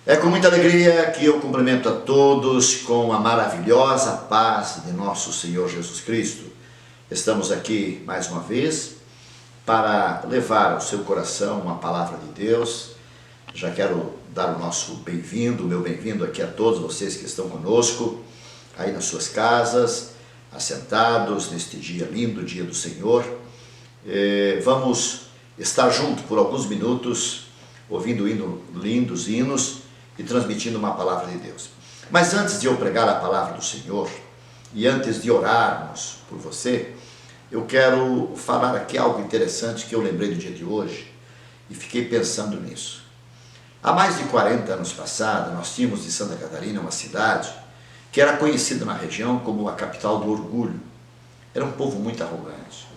É com muita alegria que eu cumprimento a todos com a maravilhosa paz de nosso Senhor Jesus Cristo. Estamos aqui mais uma vez para levar ao seu coração uma palavra de Deus. Já quero dar o nosso bem-vindo, o meu bem-vindo aqui a todos vocês que estão conosco, aí nas suas casas, assentados neste dia lindo, dia do Senhor. Vamos estar juntos por alguns minutos, ouvindo lindos hinos e transmitindo uma palavra de Deus. Mas antes de eu pregar a palavra do Senhor e antes de orarmos por você, eu quero falar aqui algo interessante que eu lembrei do dia de hoje e fiquei pensando nisso. Há mais de 40 anos passados, nós tínhamos em Santa Catarina uma cidade que era conhecida na região como a capital do orgulho. Era um povo muito arrogante,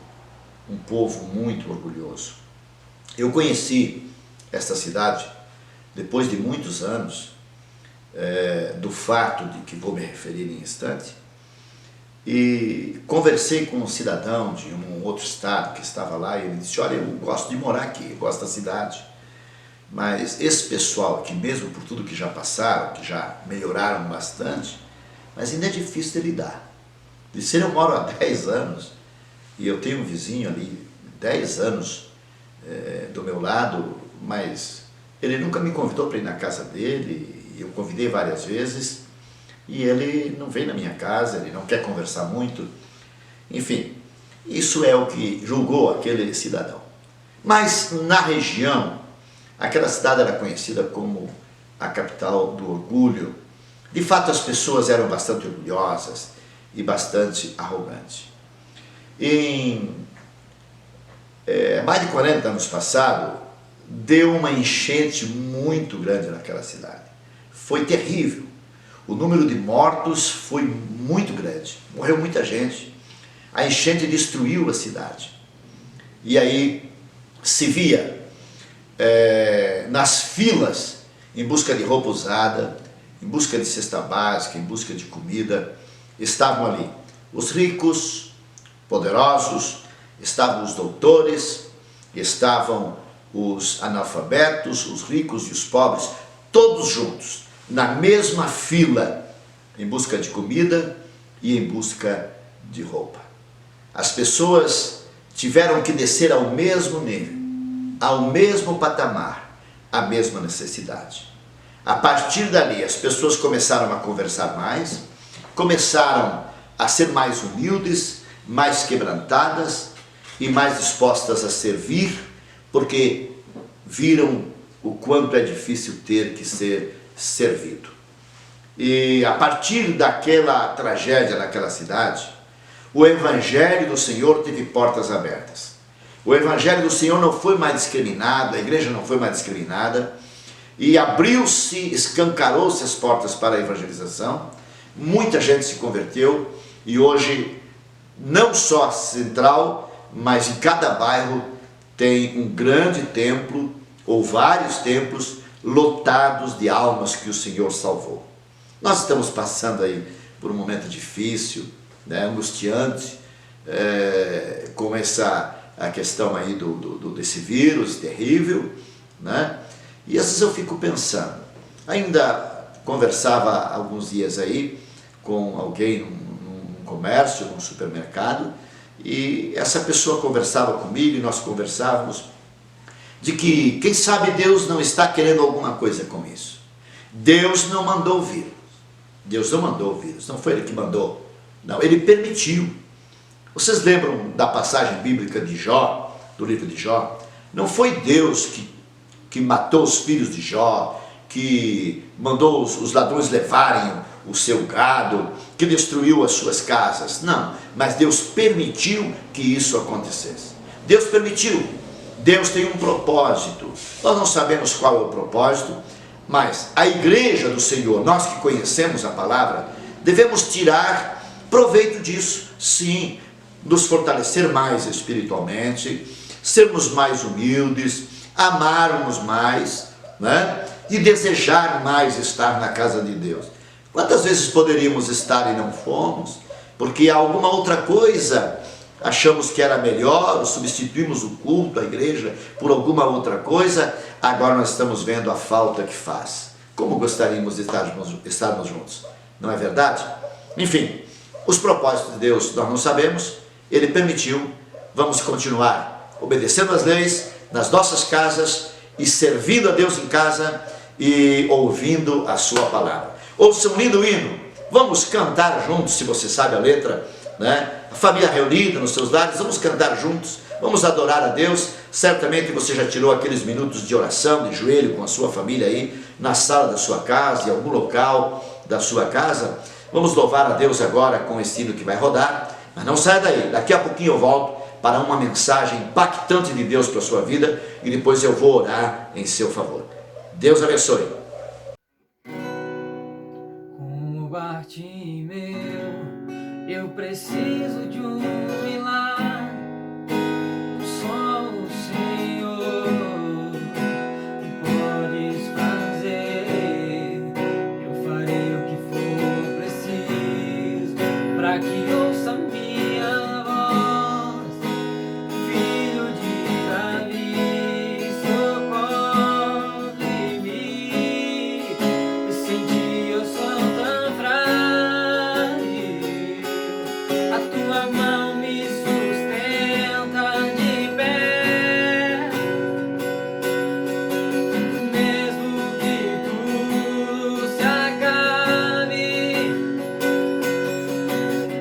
um povo muito orgulhoso. Eu conheci esta cidade depois de muitos anos, do fato de que vou me referir em instante, e conversei com um cidadão de um outro estado que estava lá e ele disse: olha, eu gosto de morar aqui, eu gosto da cidade, mas esse pessoal aqui, mesmo por tudo que já passaram, que já melhoraram bastante, mas ainda é difícil de lidar. Disse ele: eu moro há 10 anos e eu tenho um vizinho ali, 10 anos do meu lado, mas ele nunca me convidou para ir na casa dele, eu convidei várias vezes, e ele não vem na minha casa, ele não quer conversar muito. Enfim, isso é o que julgou aquele cidadão. Mas na região, aquela cidade era conhecida como a capital do orgulho. De fato, as pessoas eram bastante orgulhosas e bastante arrogantes. Em mais de 40 anos passados, deu uma enchente muito grande naquela cidade. Foi terrível. O número de mortos foi muito grande. Morreu muita gente. A enchente destruiu a cidade. E aí se via nas filas, em busca de roupa usada, em busca de cesta básica, em busca de comida, estavam ali os ricos, poderosos, estavam os doutores, estavam os analfabetos, os ricos e os pobres, todos juntos, na mesma fila, em busca de comida e em busca de roupa. As pessoas tiveram que descer ao mesmo nível, ao mesmo patamar, à mesma necessidade. A partir dali, as pessoas começaram a conversar mais, começaram a ser mais humildes, mais quebrantadas e mais dispostas a servir, porque viram o quanto é difícil ter que ser servido. E a partir daquela tragédia naquela cidade, o Evangelho do Senhor teve portas abertas. O Evangelho do Senhor não foi mais discriminado, a igreja não foi mais discriminada, e abriu-se, escancarou-se as portas para a evangelização, muita gente se converteu, e hoje, não só a central, mas em cada bairro, tem um grande templo, ou vários templos, lotados de almas que o Senhor salvou. Nós estamos passando aí por um momento difícil, angustiante, com a questão aí desse vírus terrível, E às vezes eu fico pensando, ainda conversava há alguns dias aí com alguém num comércio, num supermercado, e essa pessoa conversava comigo e nós conversávamos de que, quem sabe, Deus não está querendo alguma coisa com isso. Deus não mandou o vírus. Deus não mandou o vírus, não foi Ele que mandou. Não, Ele permitiu. Vocês lembram da passagem bíblica de Jó, do livro de Jó? Não foi Deus que matou os filhos de Jó, que mandou os ladrões levarem o seu gado, que destruiu as suas casas. Não, mas Deus permitiu que isso acontecesse. Deus permitiu. Deus tem um propósito. Nós não sabemos qual é o propósito, mas a igreja do Senhor, nós que conhecemos a palavra, devemos tirar proveito disso. Sim, nos fortalecer mais espiritualmente, sermos mais humildes, amarmos mais, e desejar mais estar na casa de Deus. Quantas vezes poderíamos estar e não fomos, porque alguma outra coisa achamos que era melhor, substituímos o culto, a igreja, por alguma outra coisa, agora nós estamos vendo a falta que faz. como gostaríamos de estarmos juntos, não é verdade? Enfim, os propósitos de Deus nós não sabemos, Ele permitiu, vamos continuar obedecendo as leis nas nossas casas e servindo a Deus em casa e ouvindo a sua palavra. Ouça um lindo hino, vamos cantar juntos, se você sabe a letra, né? A família reunida nos seus lares, vamos cantar juntos, vamos adorar a Deus. Certamente você já tirou aqueles minutos de oração, de joelho com a sua família aí, na sala da sua casa, em algum local da sua casa. Vamos louvar a Deus agora com esse hino que vai rodar, mas não saia daí, daqui a pouquinho eu volto para uma mensagem impactante de Deus para a sua vida e depois eu vou orar em seu favor. Deus abençoe. Como Bartimeu, eu preciso de um milagre, só o Senhor podes fazer. Eu farei o que for preciso para que ouça minha voz, filho de Davi, socorre-me. Sem ti eu sou tão frágil, a tua mão me sustenta de pé. Mesmo que tudo se acabe,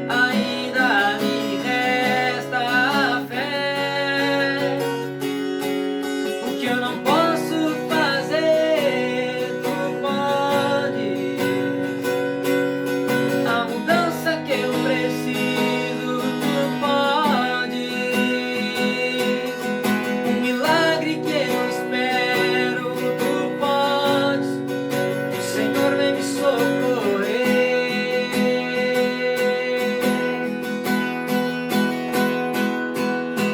ainda me resta a fé. O que eu não posso fazer, tu podes. A mudança que eu preciso, tu podes. O milagre que eu espero, tu podes. O Senhor vem me socorrer.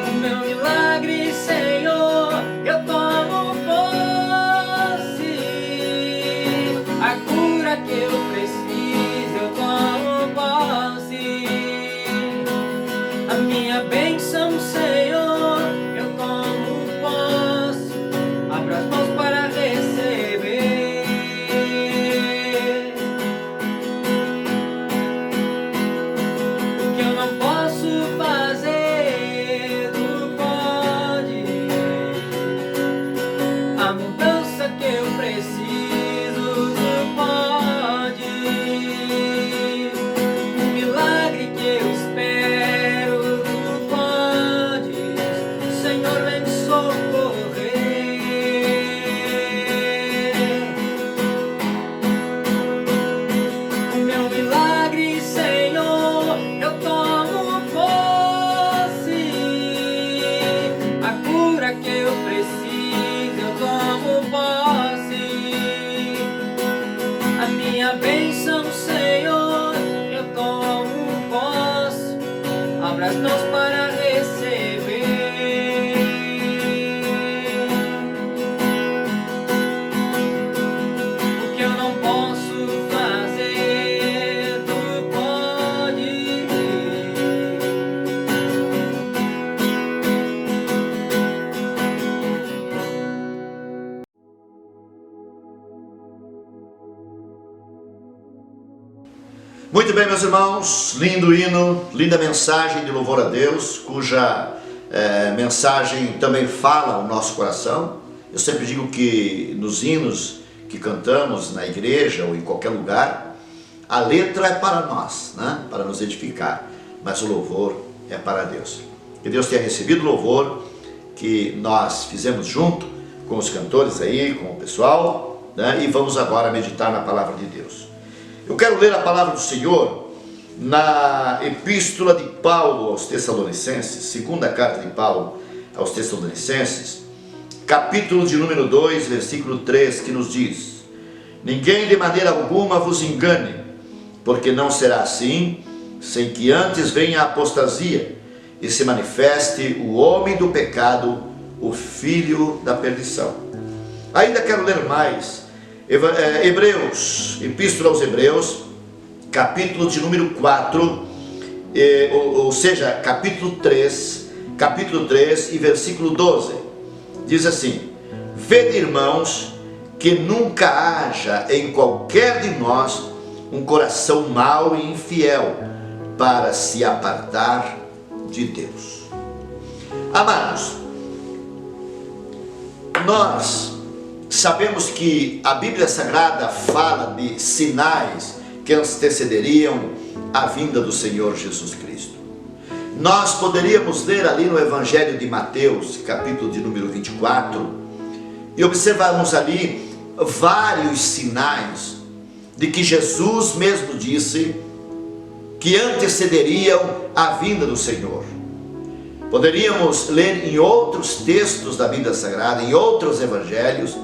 O meu milagre, Senhor, eu tomo posse. A cura que eu preciso, eu tomo posse. A minha bênção, Senhor, eu tomo posse. Abra as mãos para receber. O que eu não posso fazer, tu pode. A mudança que eu preciso, tu pode. O milagre que eu espero, tu podes. Senhor, vem me socorrer. O meu milagre, Senhor, eu tomo posse. A cura que eu preciso, eu tomo posse. A minha bênção, Senhor, eu tomo posse. Abra as mãos para receber. O que eu não posso fazer, tu pode. Muito bem, meus irmãos, lindo hino, linda mensagem de louvor a Deus, cuja mensagem também fala ao nosso coração. Eu sempre digo que nos hinos que cantamos na igreja ou em qualquer lugar, a letra é para nós, né? Para nos edificar, mas o louvor é para Deus. Que Deus tenha recebido o louvor que nós fizemos junto com os cantores aí, com o pessoal, né? E vamos agora meditar na palavra de Deus. Eu quero ler a palavra do Senhor na epístola de Paulo aos Tessalonicenses, segunda carta de Paulo aos Tessalonicenses, capítulo de número 2, versículo 3, que nos diz: ninguém de maneira alguma vos engane, porque não será assim, sem que antes venha a apostasia e se manifeste o homem do pecado, o filho da perdição. Ainda quero ler mais, Hebreus, epístola aos Hebreus, capítulo de número 4, ou seja, capítulo 3 e versículo 12, diz assim: vede, irmãos, que nunca haja em qualquer de nós um coração mau e infiel para se apartar de Deus. Amados, nós sabemos que a Bíblia Sagrada fala de sinais que antecederiam a vinda do Senhor Jesus Cristo. Nós poderíamos ler ali no Evangelho de Mateus, capítulo de número 24, e observarmos ali vários sinais de que Jesus mesmo disse que antecederiam a vinda do Senhor. Poderíamos ler em outros textos da Bíblia Sagrada, em outros evangelhos,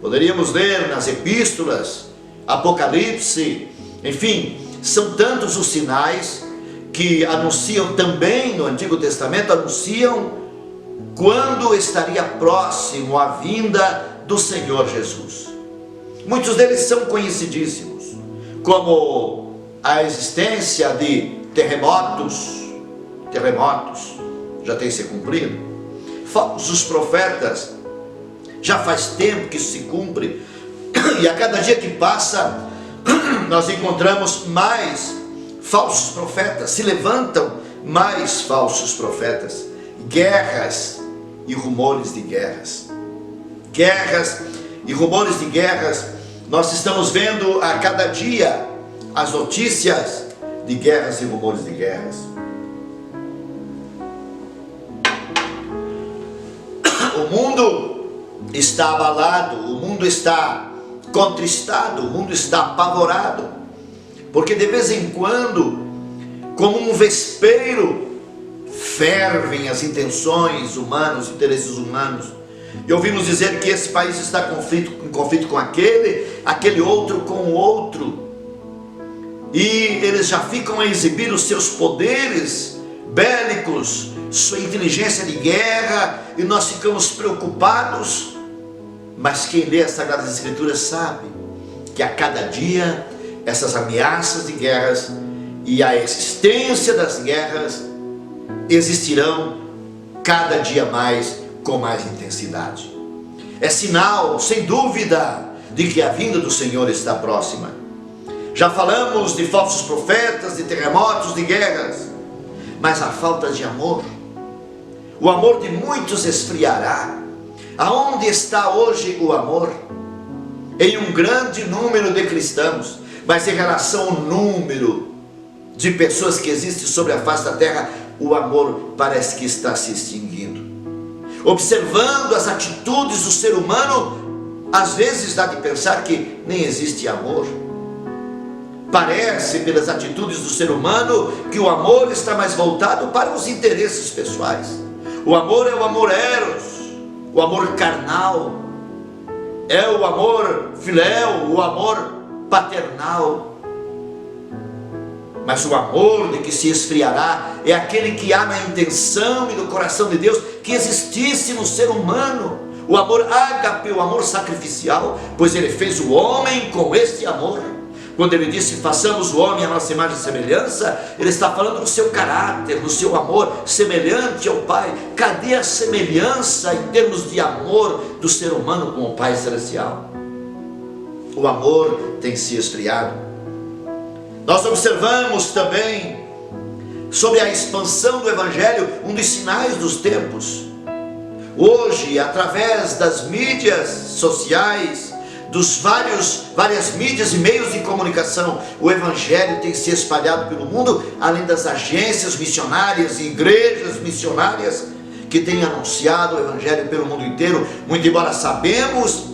poderíamos ler nas epístolas, Apocalipse, enfim, são tantos os sinais que anunciam também no Antigo Testamento, anunciam quando estaria próximo a vinda do Senhor Jesus. Muitos deles são conhecidíssimos, como a existência de terremotos já tem se cumprido. Falsos profetas, já faz tempo que isso se cumpre, e a cada dia que passa, nós encontramos mais falsos profetas, se levantam mais falsos profetas, guerras e rumores de guerras, e rumores de guerras. Nós estamos vendo a cada dia as notícias de guerras e rumores de guerras. O mundo está abalado, o mundo está contristado, o mundo está apavorado, porque de vez em quando, como um vespeiro, fervem as intenções humanas, os interesses humanos, e ouvimos dizer que esse país está em conflito com aquele outro com o outro, e eles já ficam a exibir os seus poderes bélicos, sua inteligência de guerra, e nós ficamos preocupados. Mas quem lê as Sagradas Escrituras sabe que a cada dia essas ameaças de guerras e a existência das guerras existirão cada dia mais, com mais intensidade. É sinal, sem dúvida, de que a vinda do Senhor está próxima. Já falamos de falsos profetas, de terremotos, de guerras, mas a falta de amor, o amor de muitos esfriará. Aonde está hoje o amor? Em um grande número de cristãos, mas em relação ao número de pessoas que existem sobre a face da terra, o amor parece que está se extinguindo. Observando as atitudes do ser humano, às vezes dá de pensar que nem existe amor. Parece, pelas atitudes do ser humano, que o amor está mais voltado para os interesses pessoais. O amor é o amor eros, o amor carnal, é o amor filéu, o amor paternal. Mas o amor de que se esfriará é aquele que há na intenção e no coração de Deus que existisse no ser humano. O amor ágape, o amor sacrificial, pois Ele fez o homem com este amor. Quando Ele disse, façamos o homem à nossa imagem e semelhança, Ele está falando do seu caráter, do seu amor semelhante ao Pai. Cadê a semelhança em termos de amor do ser humano com o Pai Celestial? O amor tem se esfriado. Nós observamos também sobre a expansão do Evangelho, um dos sinais dos tempos. Hoje, através das mídias sociais, dos várias mídias e meios de comunicação, o Evangelho tem se espalhado pelo mundo, além das agências missionárias e igrejas missionárias que têm anunciado o Evangelho pelo mundo inteiro. Muito embora sabemos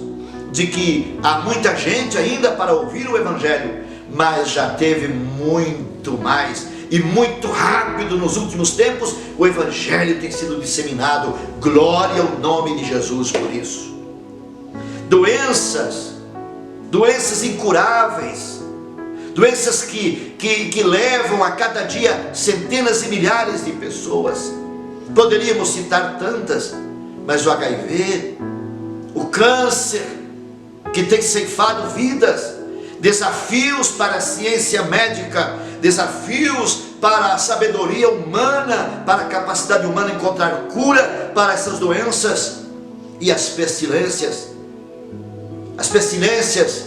de que há muita gente ainda para ouvir o Evangelho, mas já teve muito mais e muito rápido nos últimos tempos. O Evangelho tem sido disseminado. Glória ao nome de Jesus por isso. Doenças incuráveis, doenças que levam a cada dia centenas e milhares de pessoas. Poderíamos citar tantas, mas o HIV, o câncer, que tem ceifado vidas, desafios para a ciência médica, desafios para a sabedoria humana, para a capacidade humana de encontrar cura para essas doenças, e as pestilências. as pestilências,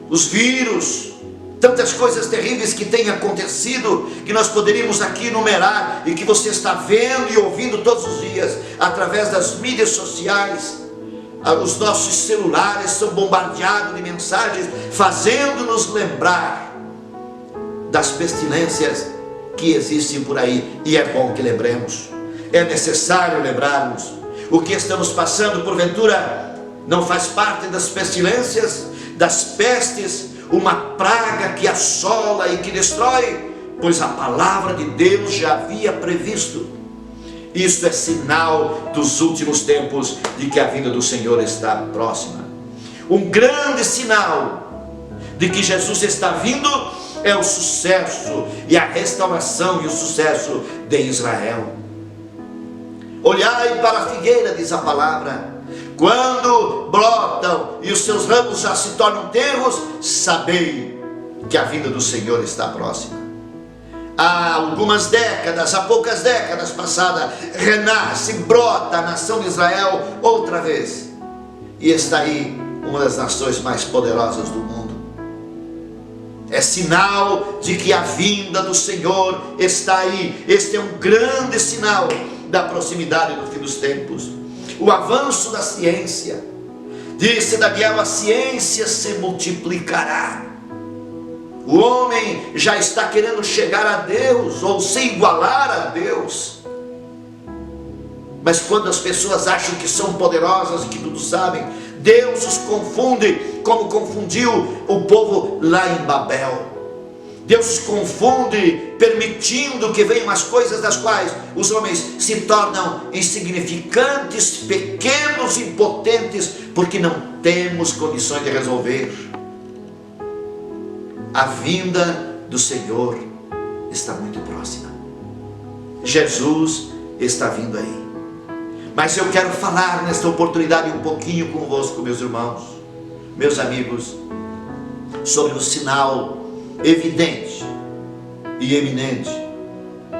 os vírus, tantas coisas terríveis que têm acontecido, que nós poderíamos aqui enumerar e que você está vendo e ouvindo todos os dias, através das mídias sociais. Os nossos celulares são bombardeados de mensagens, fazendo-nos lembrar das pestilências que existem por aí, e é bom que lembremos, é necessário lembrarmos. O que estamos passando, porventura, não faz parte das pestilências, das pestes, uma praga que assola e que destrói? Pois a palavra de Deus já havia previsto. Isso é sinal dos últimos tempos, de que a vinda do Senhor está próxima. Um grande sinal de que Jesus está vindo é o sucesso e a restauração e o sucesso de Israel. Olhai para a figueira, diz a palavra, quando brotam e os seus ramos já se tornam tenros, sabei que a vinda do Senhor está próxima. Há algumas décadas, há poucas décadas passadas, renasce, brota a nação de Israel outra vez, e está aí uma das nações mais poderosas do mundo. É sinal de que a vinda do Senhor está aí. Este é um grande sinal da proximidade do fim dos tempos. O avanço da ciência, disse Daniel, a ciência se multiplicará. O homem já está querendo chegar a Deus, ou se igualar a Deus. Mas quando as pessoas acham que são poderosas e que tudo sabem, Deus os confunde, como confundiu o povo lá em Babel. Deus os confunde, permitindo que venham as coisas das quais os homens se tornam insignificantes, pequenos, impotentes, porque não temos condições de resolver. A vinda do Senhor está muito próxima. Jesus está vindo aí. Mas eu quero falar nesta oportunidade um pouquinho convosco, meus irmãos, meus amigos, sobre o sinal evidente e eminente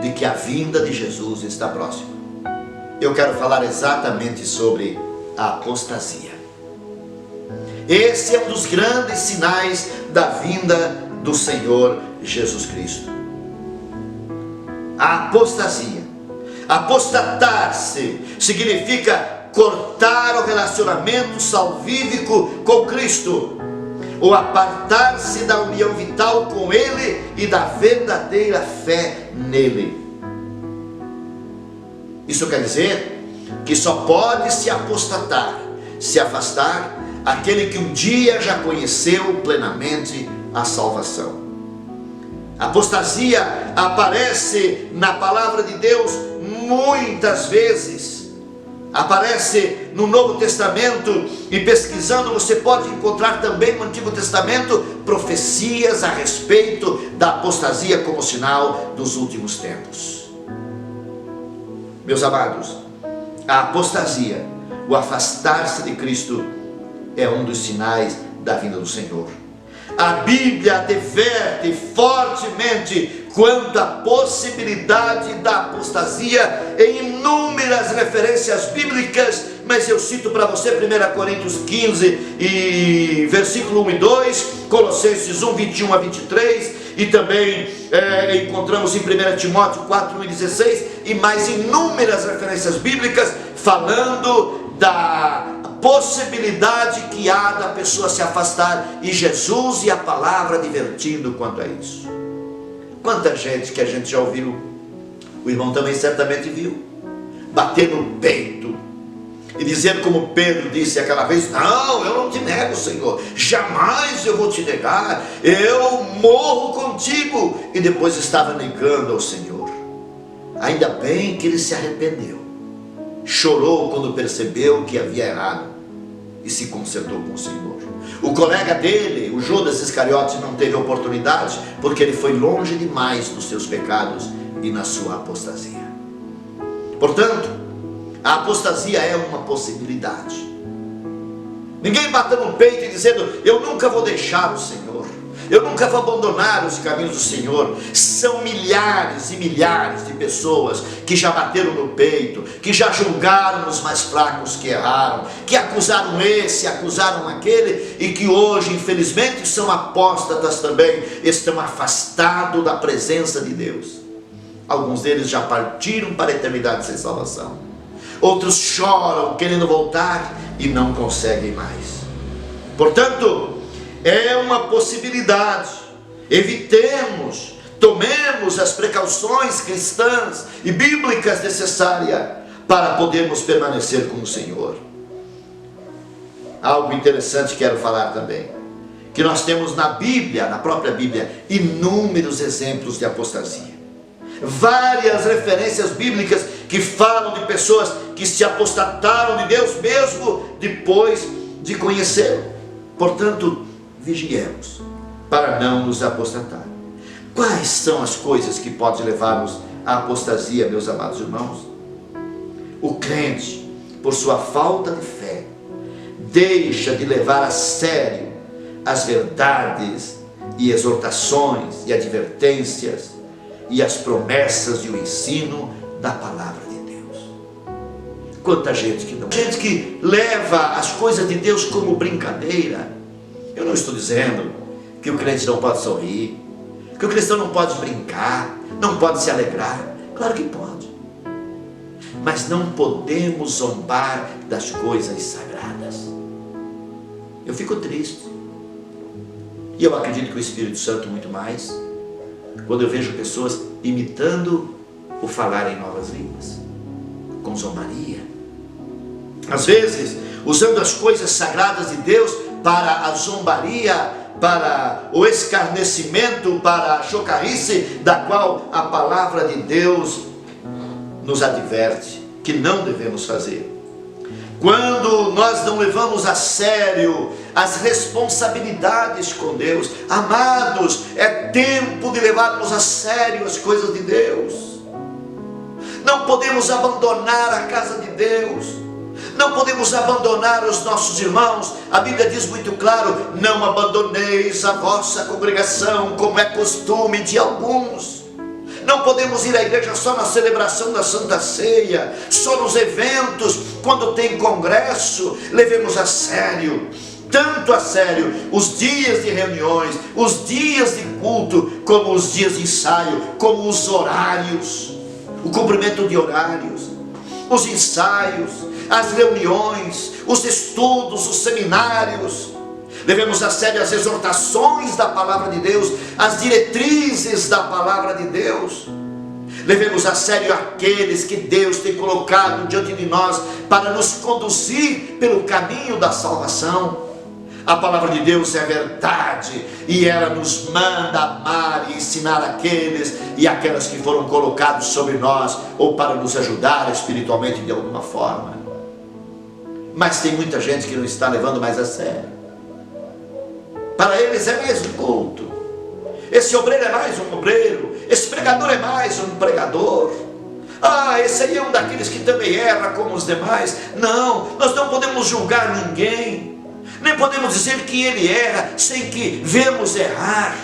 de que a vinda de Jesus está próxima. Eu quero falar exatamente sobre a apostasia. Esse é um dos grandes sinais da vinda do Senhor Jesus Cristo. A apostasia. Apostatar-se significa cortar o relacionamento salvífico com Cristo, ou apartar-se da união vital com Ele e da verdadeira fé nele. Isso quer dizer que só pode se apostatar, se afastar, aquele que um dia já conheceu plenamente a salvação. A apostasia aparece na palavra de Deus muitas vezes. Aparece no Novo Testamento, e pesquisando você pode encontrar também no Antigo Testamento profecias a respeito da apostasia como sinal dos últimos tempos. Meus amados, a apostasia, o afastar-se de Cristo, é um dos sinais da vinda do Senhor. A Bíblia adverte fortemente quanto à possibilidade da apostasia em inúmeras referências bíblicas, mas eu cito para você 1 Coríntios 15 e versículo 1 e 2, Colossenses 1, 21 a 23, e também encontramos em 1 Timóteo 4, 1 e 16, e mais inúmeras referências bíblicas falando da possibilidade que há da pessoa se afastar, e Jesus e a palavra advertindo quanto a isso. Quanta gente que a gente já ouviu, o irmão também certamente viu, bater no peito e dizer como Pedro disse aquela vez: não, eu não te nego, Senhor, jamais eu vou te negar, eu morro contigo. E depois estava negando ao Senhor. Ainda bem que ele se arrependeu, chorou quando percebeu que havia errado e se consertou com o Senhor. O colega dele, o Judas Iscariotes, não teve oportunidade porque ele foi longe demais dos seus pecados e na sua apostasia. Portanto, a apostasia é uma possibilidade. Ninguém bata no peito e dizendo: eu nunca vou deixar o Senhor, eu nunca vou abandonar os caminhos do Senhor. São milhares e milhares de pessoas que já bateram no peito, que já julgaram os mais fracos que erraram, que acusaram esse, acusaram aquele, e que hoje, infelizmente, são apóstatas também, estão afastados da presença de Deus. Alguns deles já partiram para a eternidade sem salvação. Outros choram querendo voltar e não conseguem mais. Portanto, é uma possibilidade. Evitemos, tomemos as precauções cristãs e bíblicas necessárias para podermos permanecer com o Senhor. Algo interessante quero falar também, que nós temos na Bíblia, na própria Bíblia, inúmeros exemplos de apostasia. Várias referências bíblicas que falam de pessoas que se apostataram de Deus mesmo depois de conhecê-lo. Portanto, vigiemos para não nos apostatar. Quais são as coisas que podem levar-nos à apostasia, meus amados irmãos? O crente, por sua falta de fé, deixa de levar a sério as verdades e exortações e advertências e as promessas e o ensino da palavra de Deus. Quanta gente que não, gente que leva as coisas de Deus como brincadeira. Eu não estou dizendo que o crente não pode sorrir, que o cristão não pode brincar, não pode se alegrar. Claro que pode, mas não podemos zombar das coisas sagradas. Eu fico triste, e eu acredito que o Espírito Santo muito mais, quando eu vejo pessoas imitando o falar em novas línguas, com zombaria, às vezes usando as coisas sagradas de Deus para a zombaria, para o escarnecimento, para a chocarrice, da qual a palavra de Deus nos adverte que não devemos fazer. Quando nós não levamos a sério as responsabilidades com Deus, amados, é tempo de levarmos a sério as coisas de Deus. Não podemos abandonar a casa de Deus, não podemos abandonar os nossos irmãos. A Bíblia diz muito claro: não abandoneis a vossa congregação, como é costume de alguns. Não podemos ir à igreja só na celebração da Santa Ceia, só nos eventos, quando tem congresso. Levemos a sério, tanto a sério, os dias de reuniões, os dias de culto, como os dias de ensaio, como os horários, o cumprimento de horários, os ensaios, as reuniões, os estudos, os seminários. Levemos a sério as exortações da palavra de Deus, as diretrizes da palavra de Deus. Levemos a sério aqueles que Deus tem colocado diante de nós para nos conduzir pelo caminho da salvação. A palavra de Deus é verdade e ela nos manda amar e ensinar aqueles e aquelas que foram colocados sobre nós ou para nos ajudar espiritualmente de alguma forma. Mas tem muita gente que não está levando mais a sério. Para eles é mais um culto, esse obreiro é mais um obreiro, esse pregador é mais um pregador. Esse aí é um daqueles que também erra como os demais. Não, nós não podemos julgar ninguém, nem podemos dizer que ele erra sem que vemos errar,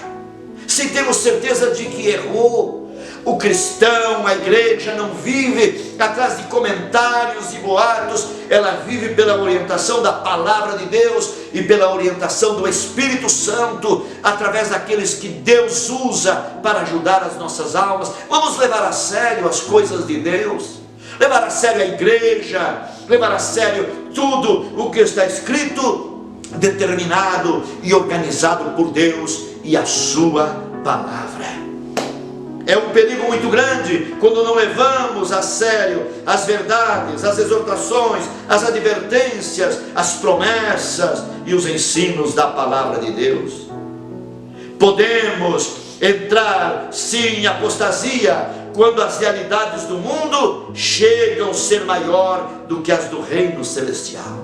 sem termos certeza de que errou. O cristão, a igreja não vive atrás de comentários e boatos, ela vive pela orientação da palavra de Deus e pela orientação do Espírito Santo, através daqueles que Deus usa para ajudar as nossas almas. Vamos levar a sério as coisas de Deus, levar a sério a igreja, levar a sério tudo o que está escrito, determinado e organizado por Deus e a sua palavra. É um perigo muito grande quando não levamos a sério as verdades, as exortações, as advertências, as promessas e os ensinos da palavra de Deus. Podemos entrar sim em apostasia quando as realidades do mundo chegam a ser maior do que as do reino celestial.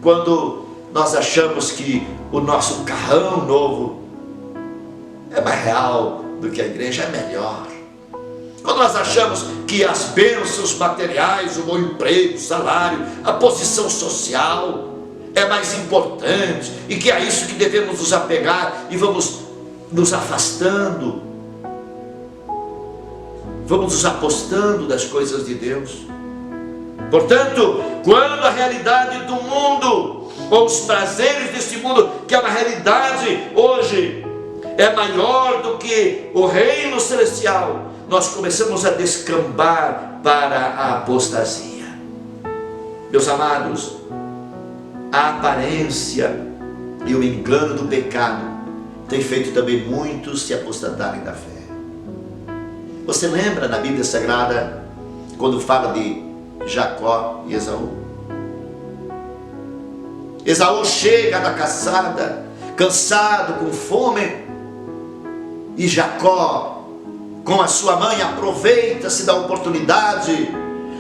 Quando nós achamos que o nosso carrão novo é mais real do que a igreja, é melhor. Quando nós achamos que as bênçãos materiais, o bom emprego, o salário, a posição social é mais importante e que é isso que devemos nos apegar, e vamos nos afastando, vamos nos apostando das coisas de Deus. Portanto, quando a realidade do mundo, ou os prazeres deste mundo, que é uma realidade hoje, é maior do que o reino celestial, nós começamos a descambar para a apostasia. Meus amados, a aparência e o engano do pecado tem feito também muitos se apostatarem da fé. Você lembra na Bíblia Sagrada, quando fala de Jacó e Esaú? Esaú chega da caçada, cansado, com fome, e Jacó, com a sua mãe, aproveita-se da oportunidade,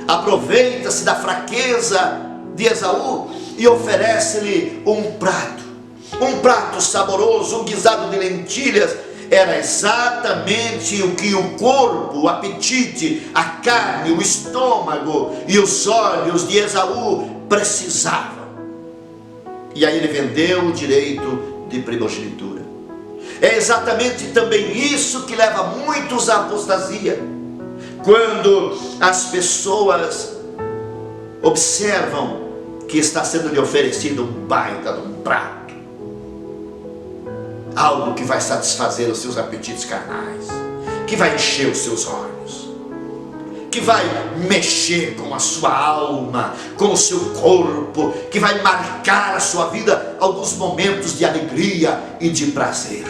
aproveita-se da fraqueza de Esaú e oferece-lhe um prato saboroso, um guisado de lentilhas. Era exatamente o que o corpo, o apetite, a carne, o estômago e os olhos de Esaú precisavam. E aí ele vendeu o direito de primogenitura. É exatamente também isso que leva muitos à apostasia. Quando as pessoas observam que está sendo lhe oferecido um baita de um prato, algo que vai satisfazer os seus apetites carnais, que vai encher os seus olhos, que vai mexer com a sua alma, com o seu corpo, que vai marcar a sua vida alguns momentos de alegria e de prazer.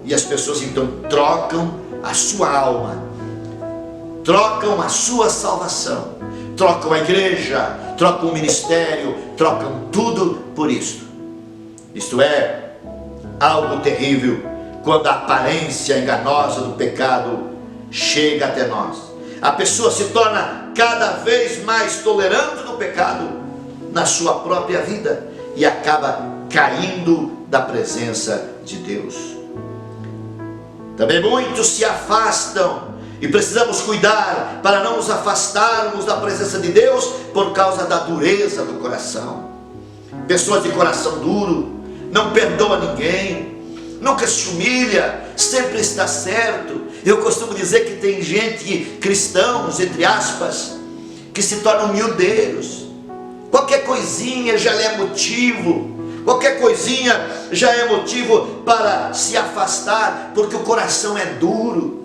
E as pessoas então trocam a sua alma, trocam a sua salvação, trocam a igreja, trocam o ministério, trocam tudo por isto. Isto é algo terrível quando a aparência enganosa do pecado chega até nós. A pessoa se torna cada vez mais tolerante do pecado na sua própria vida e acaba caindo da presença de Deus. Também muitos se afastam, e precisamos cuidar para não nos afastarmos da presença de Deus por causa da dureza do coração. Pessoas de coração duro, não perdoa ninguém, nunca se humilha, sempre está certo. Eu costumo dizer que tem gente, cristãos, entre aspas, que se tornam miudeiros. Qualquer coisinha já é motivo, qualquer coisinha já é motivo para se afastar, porque o coração é duro.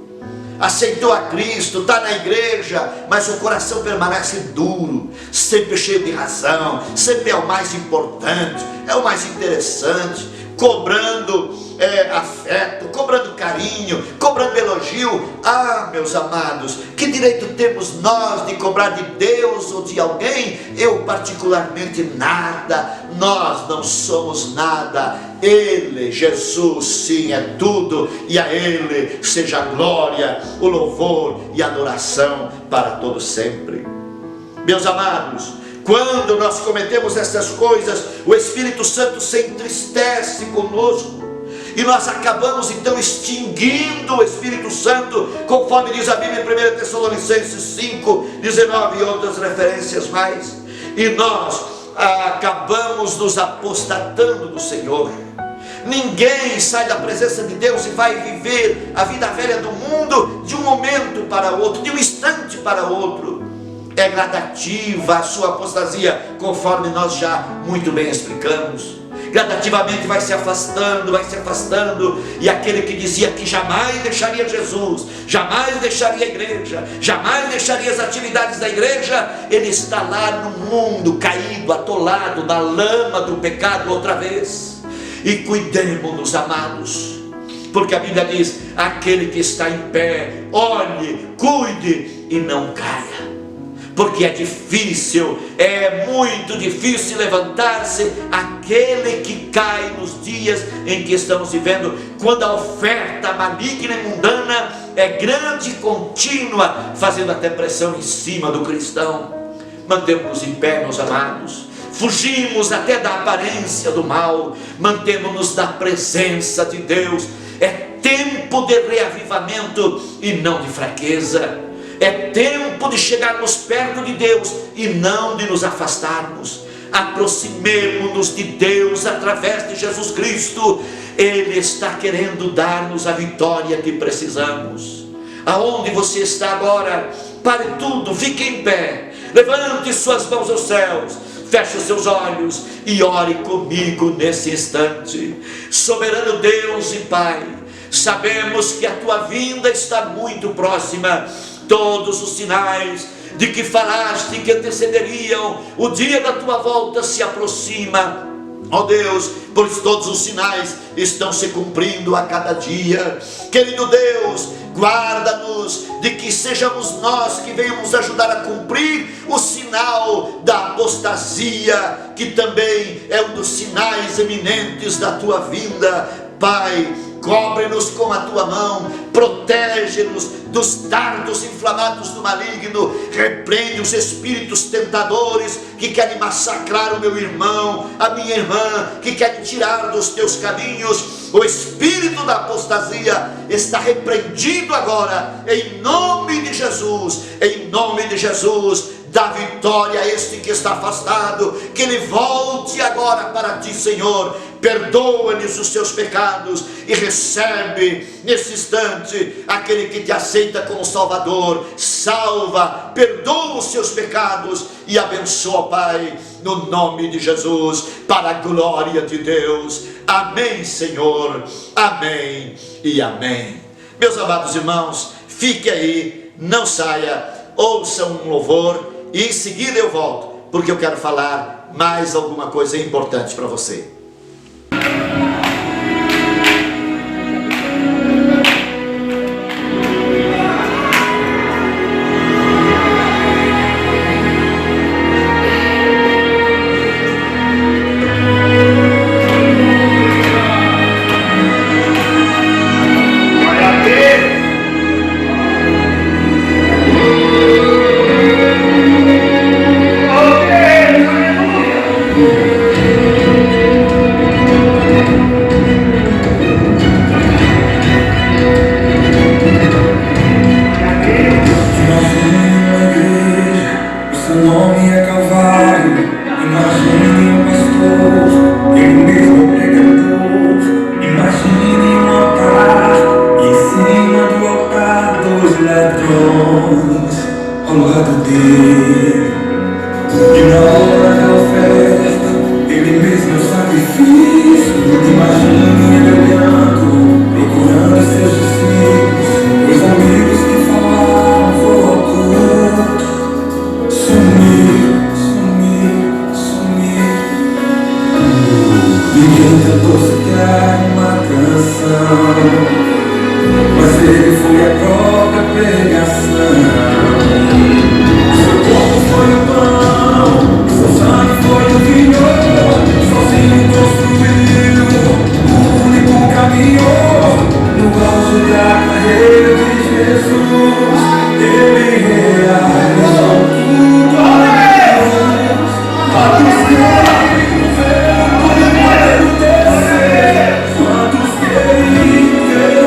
Aceitou a Cristo, está na igreja, mas o coração permanece duro, sempre cheio de razão, sempre é o mais importante, é o mais interessante, cobrando afeto, cobrando carinho, cobrando elogio. Ah, meus amados, que direito temos nós de cobrar de Deus ou de alguém? Eu particularmente nada. Nós não somos nada. Ele, Jesus, sim, é tudo, e a Ele seja a glória, o louvor e a adoração para todos sempre. Meus amados, quando nós cometemos essas coisas, o Espírito Santo se entristece conosco, e nós acabamos então extinguindo o Espírito Santo, conforme diz a Bíblia em 1 Tessalonicenses 5, 19 e outras referências mais, e nós acabamos nos apostatando do Senhor. Ninguém sai da presença de Deus e vai viver a vida velha do mundo de um momento para outro, de um instante para outro. É gradativa a sua apostasia, conforme nós já muito bem explicamos. Gradativamente vai se afastando, e aquele que dizia que jamais deixaria Jesus, jamais deixaria a igreja, jamais deixaria as atividades da igreja, ele está lá no mundo, caído, atolado na lama do pecado outra vez. E cuidemos-nos, amados, porque a Bíblia diz: aquele que está em pé, olhe, cuide e não caia. Porque é difícil, é muito difícil levantar-se aquele que cai nos dias em que estamos vivendo, quando a oferta maligna e mundana é grande e contínua, fazendo até pressão em cima do cristão. Mantemos-nos em pé, meus amados, fugimos até da aparência do mal, mantemos-nos na presença de Deus. É tempo de reavivamento e não de fraqueza. É tempo de chegarmos perto de Deus e não de nos afastarmos. aproximemo-nos de Deus através de Jesus Cristo. Ele está querendo dar-nos a vitória que precisamos. Aonde você está agora, pare tudo, fique em pé, levante suas mãos aos céus, feche os seus olhos e ore comigo nesse instante. Soberano Deus e Pai, sabemos que a tua vinda está muito próxima. Todos os sinais de que falaste que antecederiam o dia da tua volta se aproxima, ó Deus, pois todos os sinais estão se cumprindo a cada dia. Querido Deus, guarda-nos de que sejamos nós que venhamos ajudar a cumprir o sinal da apostasia, que também é um dos sinais eminentes da tua vinda. Pai, cobre-nos com a tua mão, protege-nos dos dardos inflamados do maligno, repreende os espíritos tentadores que querem massacrar o meu irmão, a minha irmã, que querem tirar dos teus caminhos. O espírito da apostasia está repreendido agora, em nome de Jesus, em nome de Jesus. Dá vitória a este que está afastado, que ele volte agora para ti, Senhor. Perdoa-lhes os seus pecados e recebe nesse instante aquele que te aceita como Salvador. Salva, perdoa os seus pecados e abençoa, Pai, no nome de Jesus, para a glória de Deus. Amém, Senhor, amém e amém. Meus amados irmãos, fique aí, não saia, ouça um louvor e em seguida eu volto, porque eu quero falar mais alguma coisa importante para você. Quantos querem ver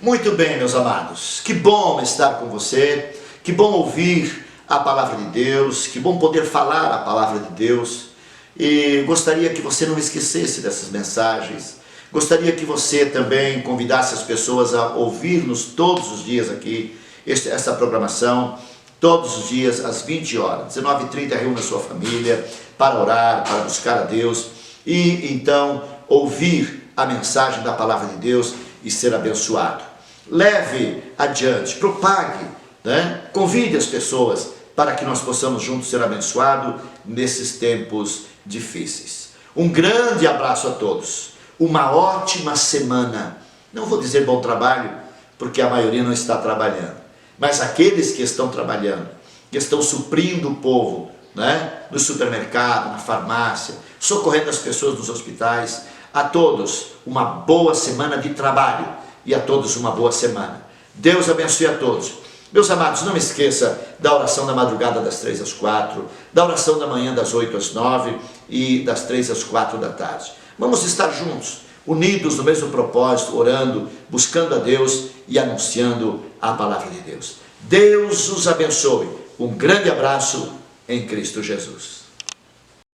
Muito bem, meus amados, que bom estar com você, que bom ouvir a palavra de Deus, que bom poder falar a palavra de Deus, e gostaria que você não esquecesse dessas mensagens, gostaria que você também convidasse as pessoas a ouvir-nos todos os dias aqui, essa programação, todos os dias às 20 horas, 19h30, reúna a sua família para orar, para buscar a Deus e então ouvir a mensagem da palavra de Deus e ser abençoado. Leve adiante, propague, né? Convide as pessoas para que nós possamos juntos ser abençoados nesses tempos difíceis. Um grande abraço a todos, uma ótima semana. Não vou dizer bom trabalho, porque a maioria não está trabalhando, mas aqueles que estão trabalhando, que estão suprindo o povo, né? No supermercado, na farmácia, socorrendo as pessoas nos hospitais, a todos uma boa semana de trabalho e a todos uma boa semana. Deus abençoe a todos. Meus amados, não esqueça da oração da madrugada das 3 às 4, da oração da manhã das 8 às 9 e das 3 às 4 da tarde. Vamos estar juntos, unidos no mesmo propósito, orando, buscando a Deus e anunciando a palavra de Deus. Deus os abençoe. Um grande abraço em Cristo Jesus.